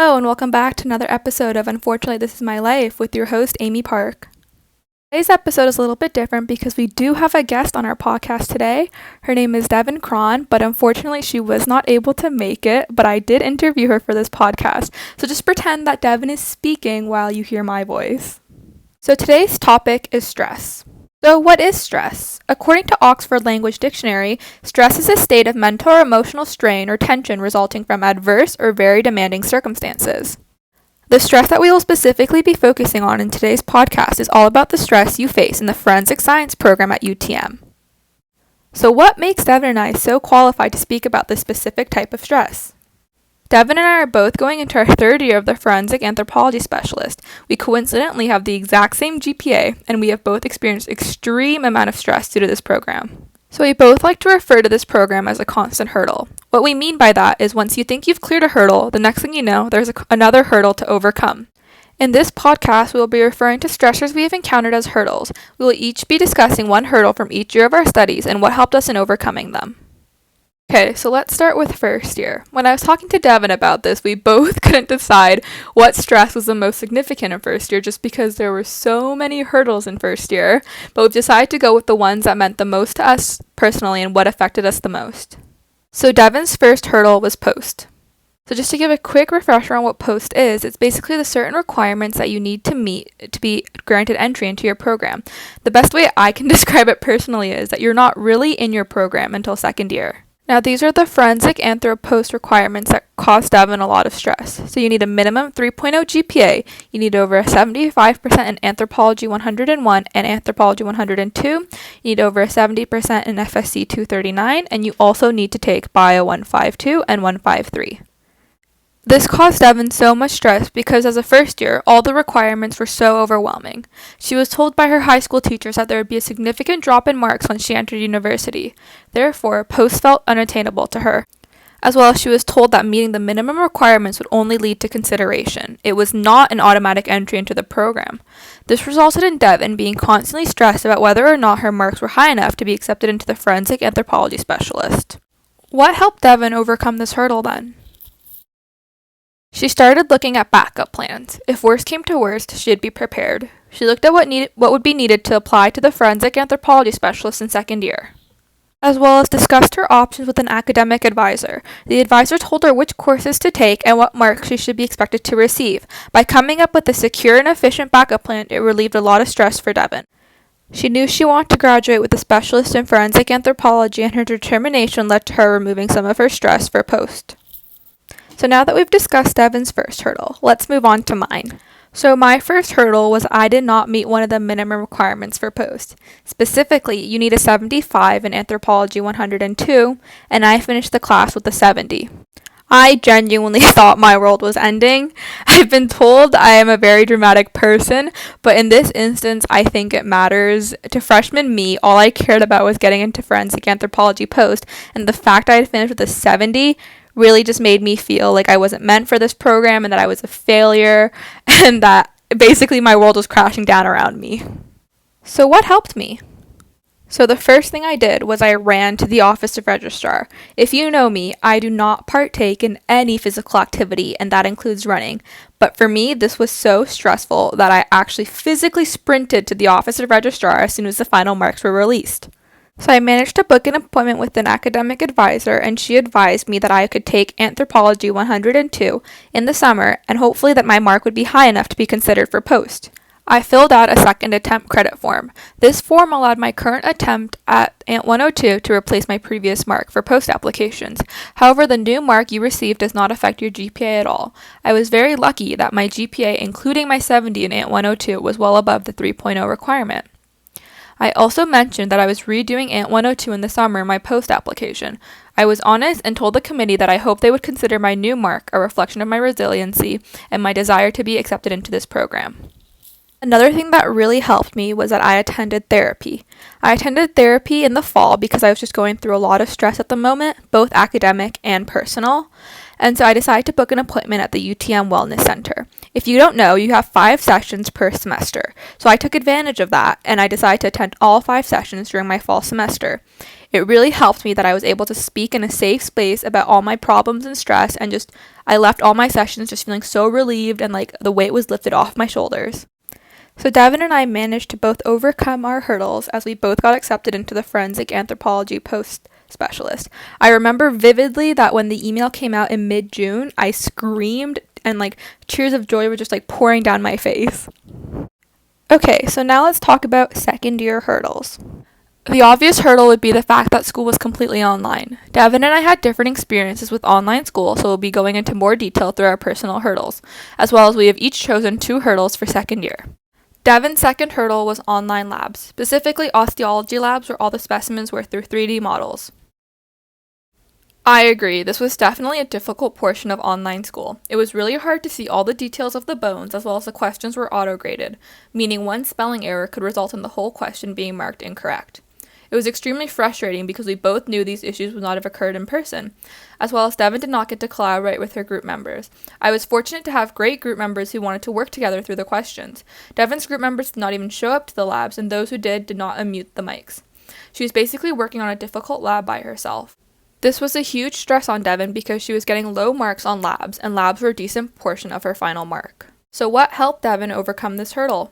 Hello and welcome back to another episode of Unfortunately This Is My Life with your host Amy Park. Today's episode is a little bit different because we do have a guest on our podcast today. Her name is Devin Cron, but unfortunately she was not able to make it, but I did interview her for this podcast. So just pretend that Devin is speaking while you hear my voice. So today's topic is stress. So what is stress? According to Oxford Language Dictionary, stress is a state of mental or emotional strain or tension resulting from adverse or very demanding circumstances. The stress that we will specifically be focusing on in today's podcast is all about the stress you face in the forensic science program at UTM. So what makes Devin and I so qualified to speak about this specific type of stress? Devin and I are both going into our third year of the forensic anthropology specialist. We coincidentally have the exact same GPA, and we have both experienced extreme amount of stress due to this program. So we both like to refer to this program as a constant hurdle. What we mean by that is once you think you've cleared a hurdle, the next thing you know, there's another hurdle to overcome. In this podcast, we will be referring to stressors we have encountered as hurdles. We will each be discussing one hurdle from each year of our studies and what helped us in overcoming them. Okay, so let's start with first year. When I was talking to Devin about this, we both couldn't decide what stress was the most significant in first year just because there were so many hurdles in first year, but we've decided to go with the ones that meant the most to us personally and what affected us the most. So Devin's first hurdle was post. So just to give a quick refresher on what post is, it's basically the certain requirements that you need to meet to be granted entry into your program. The best way I can describe it personally is that you're not really in your program until second year. Now, these are the forensic anthro post requirements that cause Devin a lot of stress. So you need a minimum 3.0 GPA, you need over a 75% in Anthropology 101 and Anthropology 102, you need over a 70% in Fsc330 and you also need to take Bio 152 and 153. This caused Devin so much stress because as a first year, all the requirements were so overwhelming. She was told by her high school teachers that there would be a significant drop in marks once she entered university. Therefore, post felt unattainable to her. As well as she was told that meeting the minimum requirements would only lead to consideration. It was not an automatic entry into the program. This resulted in Devin being constantly stressed about whether or not her marks were high enough to be accepted into the forensic anthropology specialist. What helped Devin overcome this hurdle then? She started looking at backup plans. If worst came to worst, she'd be prepared. She looked at what would be needed to apply to the forensic anthropology specialist in second year, as well as discussed her options with an academic advisor. The advisor told her which courses to take and what marks she should be expected to receive. By coming up with a secure and efficient backup plan, it relieved a lot of stress for Devin. She knew she wanted to graduate with a specialist in forensic anthropology, and her determination led to her removing some of her stress for post. So now that we've discussed Devin's first hurdle, let's move on to mine. So my first hurdle was I did not meet one of the minimum requirements for post. Specifically, you need a 75 in Anthropology 102, and I finished the class with a 70. I genuinely thought my world was ending. I've been told I am a very dramatic person, but in this instance, I think it matters. To freshman me, all I cared about was getting into forensic anthropology post, and the fact I had finished with a 70 really just made me feel like I wasn't meant for this program and that I was a failure and that basically my world was crashing down around me. So what helped me? So the first thing I did was I ran to the office of registrar. If you know me, I do not partake in any physical activity, and that includes running. But for me, this was so stressful that I actually physically sprinted to the office of registrar as soon as the final marks were released. So I managed to book an appointment with an academic advisor, and she advised me that I could take Anthropology 102 in the summer and hopefully that my mark would be high enough to be considered for post. I filled out a second attempt credit form. This form allowed my current attempt at Ant 102 to replace my previous mark for post applications. However, the new mark you receive does not affect your GPA at all. I was very lucky that my GPA, including my 70 in Ant 102, was well above the 3.0 requirement. I also mentioned that I was redoing Ant 102 in the summer in my post application. I was honest and told the committee that I hoped they would consider my new mark a reflection of my resiliency and my desire to be accepted into this program. Another thing that really helped me was that I attended therapy. I attended therapy in the fall because I was just going through a lot of stress at the moment, both academic and personal. And so I decided to book an appointment at the UTM Wellness Center. If you don't know, you have 5 sessions per semester. So I took advantage of that and I decided to attend all 5 sessions during my fall semester. It really helped me that I was able to speak in a safe space about all my problems and stress, and I left all my sessions just feeling so relieved and like the weight was lifted off my shoulders. So Devin and I managed to both overcome our hurdles as we both got accepted into the forensic anthropology post specialist. I remember vividly that when the email came out in mid-June, I screamed and like tears of joy were just like pouring down my face. Okay, so now let's talk about second year hurdles. The obvious hurdle would be the fact that school was completely online. Devin and I had different experiences with online school, so we'll be going into more detail through our personal hurdles, as well as we have each chosen 2 hurdles for second year. Devin's second hurdle was online labs, specifically osteology labs where all the specimens were through 3D models. I agree, this was definitely a difficult portion of online school. It was really hard to see all the details of the bones as well as the questions were auto-graded, meaning one spelling error could result in the whole question being marked incorrect. It was extremely frustrating because we both knew these issues would not have occurred in person, as well as Devin did not get to collaborate with her group members. I was fortunate to have great group members who wanted to work together through the questions. Devin's group members did not even show up to the labs, and those who did not unmute the mics. She was basically working on a difficult lab by herself. This was a huge stress on Devin because she was getting low marks on labs, and labs were a decent portion of her final mark. So what helped Devin overcome this hurdle?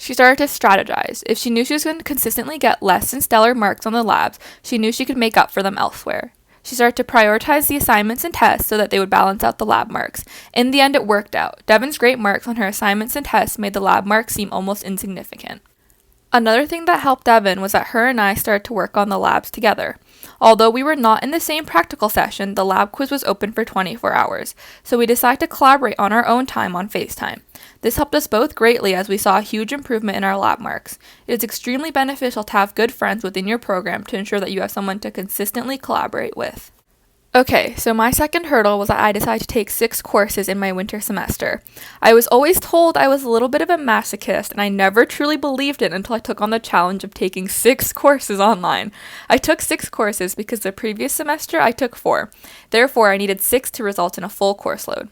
She started to strategize. If she knew she was going to consistently get less than stellar marks on the labs, she knew she could make up for them elsewhere. She started to prioritize the assignments and tests so that they would balance out the lab marks. In the end, it worked out. Devin's great marks on her assignments and tests made the lab marks seem almost insignificant. Another thing that helped Devin was that her and I started to work on the labs together. Although we were not in the same practical session, the lab quiz was open for 24 hours, so we decided to collaborate on our own time on FaceTime. This helped us both greatly as we saw a huge improvement in our lab marks. It is extremely beneficial to have good friends within your program to ensure that you have someone to consistently collaborate with. Okay, so my second hurdle was that I decided to take 6 courses in my winter semester. I was always told I was a little bit of a masochist, and I never truly believed it until I took on the challenge of taking 6 courses online. I took 6 courses because the previous semester I took 4. Therefore, I needed 6 to result in a full course load.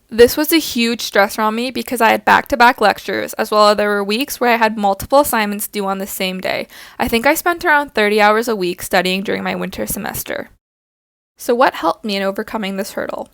This was a huge stressor on me because I had back-to-back lectures, as well as there were weeks where I had multiple assignments due on the same day. I think I spent around 30 hours a week studying during my winter semester. So what helped me in overcoming this hurdle?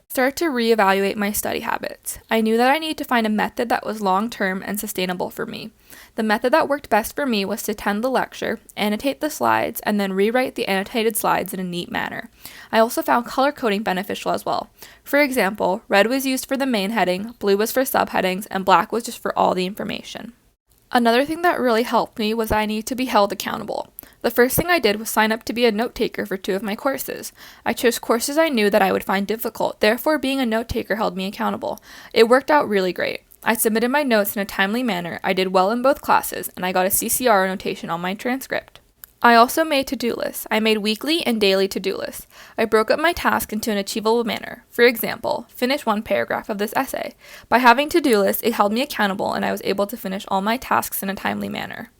Start to reevaluate my study habits. I knew that I needed to find a method that was long-term and sustainable for me. The method that worked best for me was to attend the lecture, annotate the slides, and then rewrite the annotated slides in a neat manner. I also found color coding beneficial as well. For example, red was used for the main heading, blue was for subheadings, and black was just for all the information. Another thing that really helped me was I needed to be held accountable. The first thing I did was sign up to be a note taker for 2 of my courses. I chose courses I knew that I would find difficult, therefore being a note taker held me accountable. It worked out really great. I submitted my notes in a timely manner, I did well in both classes, and I got a CCR notation on my transcript. I also made to-do lists. I made weekly and daily to-do lists. I broke up my task into an achievable manner. For example, finish 1 paragraph of this essay. By having to-do lists, it held me accountable and I was able to finish all my tasks in a timely manner.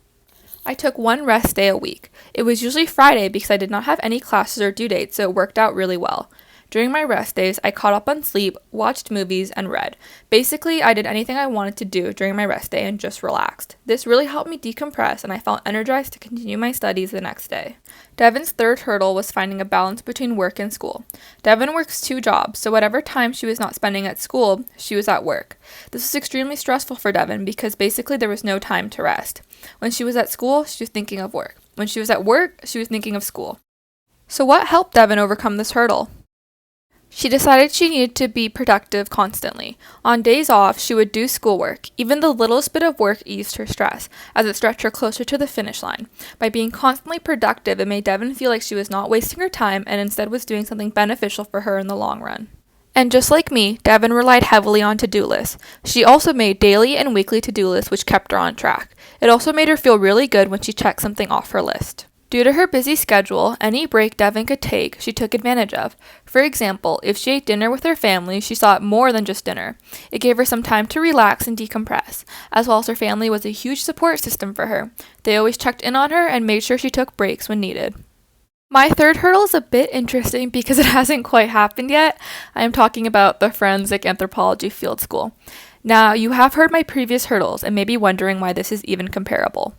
I took 1 rest day a week. It was usually Friday because I did not have any classes or due dates, so it worked out really well. During my rest days, I caught up on sleep, watched movies, and read. Basically, I did anything I wanted to do during my rest day and just relaxed. This really helped me decompress, and I felt energized to continue my studies the next day. Devin's third hurdle was finding a balance between work and school. Devin works 2 jobs, so whatever time she was not spending at school, she was at work. This was extremely stressful for Devin because basically there was no time to rest. When she was at school, she was thinking of work. When she was at work, she was thinking of school. So what helped Devin overcome this hurdle? She decided she needed to be productive constantly. On days off, she would do schoolwork. Even the littlest bit of work eased her stress, as it stretched her closer to the finish line. By being constantly productive, it made Devin feel like she was not wasting her time and instead was doing something beneficial for her in the long run. And just like me, Devin relied heavily on to-do lists. She also made daily and weekly to-do lists which kept her on track. It also made her feel really good when she checked something off her list. Due to her busy schedule, any break Devin could take, she took advantage of. For example, if she ate dinner with her family, she saw it more than just dinner. It gave her some time to relax and decompress, as well as her family was a huge support system for her. They always checked in on her and made sure she took breaks when needed. My third hurdle is a bit interesting because it hasn't quite happened yet. I am talking about the forensic anthropology field school. Now, you have heard my previous hurdles and may be wondering why this is even comparable.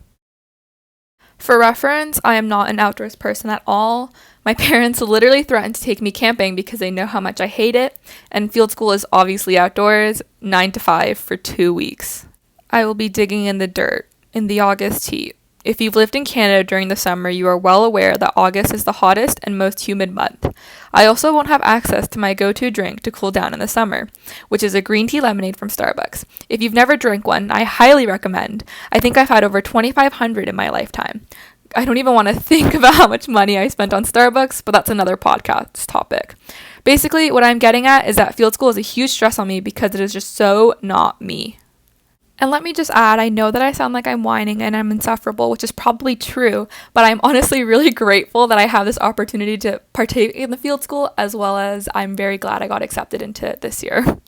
For reference, I am not an outdoors person at all. My parents literally threatened to take me camping because they know how much I hate it, and field school is obviously outdoors, 9 to 5 for 2 weeks. I will be digging in the dirt in the August heat. If you've lived in Canada during the summer, you are well aware that August is the hottest and most humid month. I also won't have access to my go-to drink to cool down in the summer, which is a green tea lemonade from Starbucks. If you've never drank one, I highly recommend. I think I've had over 2,500 in my lifetime. I don't even want to think about how much money I spent on Starbucks, but that's another podcast topic. Basically, what I'm getting at is that field school is a huge stress on me because it is just so not me. And let me just add, I know that I sound like I'm whining and I'm insufferable, which is probably true, but I'm honestly really grateful that I have this opportunity to partake in the field school, as well as I'm very glad I got accepted into it this year.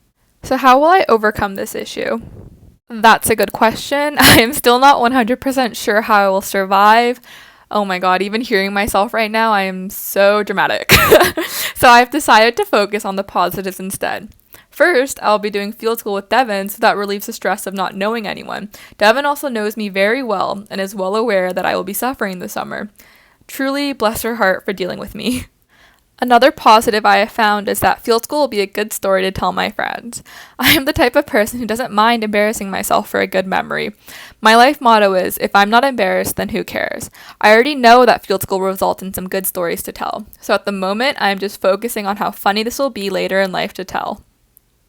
So how will I overcome this issue? That's a good question. I am still not 100% sure how I will survive. Oh my god, even hearing myself right now, I am so dramatic. So I've decided to focus on the positives instead. First, I'll be doing field school with Devin, so that relieves the stress of not knowing anyone. Devin also knows me very well and is well aware that I will be suffering this summer. Truly, bless her heart for dealing with me. Another positive I have found is that field school will be a good story to tell my friends. I am the type of person who doesn't mind embarrassing myself for a good memory. My life motto is, if I'm not embarrassed, then who cares? I already know that field school will result in some good stories to tell. So at the moment, I am just focusing on how funny this will be later in life to tell.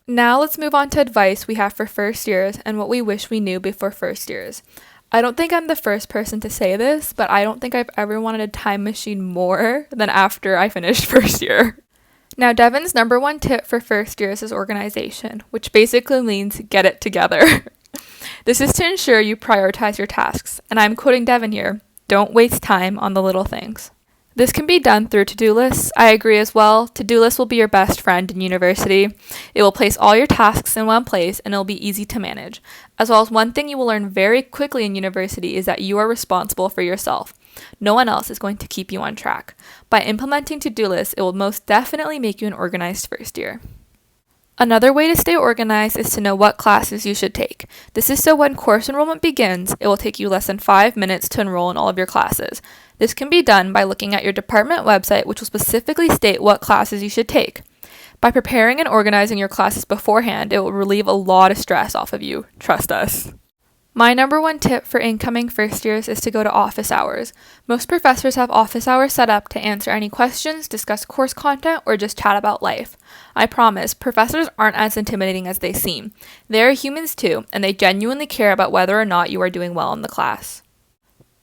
Now let's move on to advice we have for first years and what we wish we knew before first years. I don't think I'm the first person to say this, but I don't think I've ever wanted a time machine more than after I finished first year. Now, Devin's number one tip for first years is organization, which basically means get it together. This is to ensure you prioritize your tasks, and I'm quoting Devin here, don't waste time on the little things. This can be done through to-do lists. I agree as well. To-do lists will be your best friend in university. It will place all your tasks in one place and it will be easy to manage. As well as one thing you will learn very quickly in university is that you are responsible for yourself. No one else is going to keep you on track. By implementing to-do lists, it will most definitely make you an organized first year. Another way to stay organized is to know what classes you should take. This is so when course enrollment begins, it will take you less than 5 minutes to enroll in all of your classes. This can be done by looking at your department website, which will specifically state what classes you should take. By preparing and organizing your classes beforehand, it will relieve a lot of stress off of you. Trust us. My number one tip for incoming first years is to go to office hours. Most professors have office hours set up to answer any questions, discuss course content, or just chat about life. I promise, professors aren't as intimidating as they seem. They are humans too, and they genuinely care about whether or not you are doing well in the class.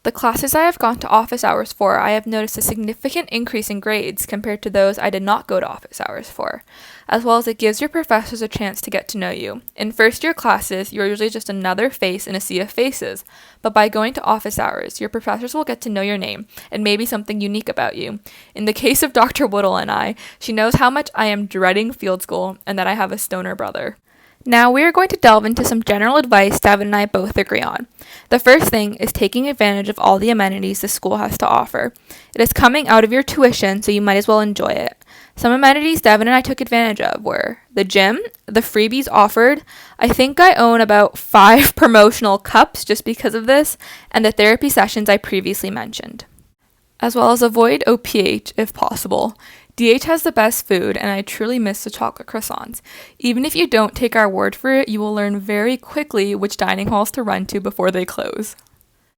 The classes I have gone to office hours for, I have noticed a significant increase in grades compared to those I did not go to office hours for, as well as it gives your professors a chance to get to know you. In first year classes, you are usually just another face in a sea of faces, but by going to office hours, your professors will get to know your name and maybe something unique about you. In the case of Dr. Woodle and I, she knows how much I am dreading field school and that I have a stoner brother. Now we are going to delve into some general advice Devin and I both agree on. The first thing is taking advantage of all the amenities the school has to offer. It is coming out of your tuition, so you might as well enjoy it. Some amenities Devin and I took advantage of were the gym, the freebies offered. I think I own about 5 promotional cups just because of this, and the therapy sessions I previously mentioned. As well as avoid OPH if possible. DH has the best food, and I truly miss the chocolate croissants. Even if you don't take our word for it, you will learn very quickly which dining halls to run to before they close.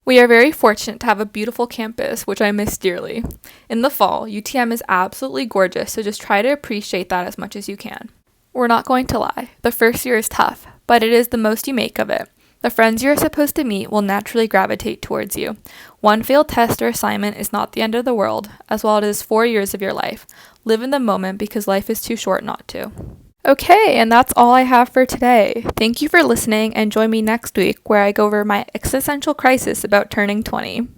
We are very fortunate to have a beautiful campus, which I miss dearly. In the fall, UTM is absolutely gorgeous, so just try to appreciate that as much as you can. We're not going to lie, the first year is tough, but it is the most you make of it. The friends you are supposed to meet will naturally gravitate towards you. One failed test or assignment is not the end of the world, as well as it is 4 years of your life. Live in the moment because life is too short not to. Okay, and that's all I have for today. Thank you for listening and join me next week where I go over my existential crisis about turning 20.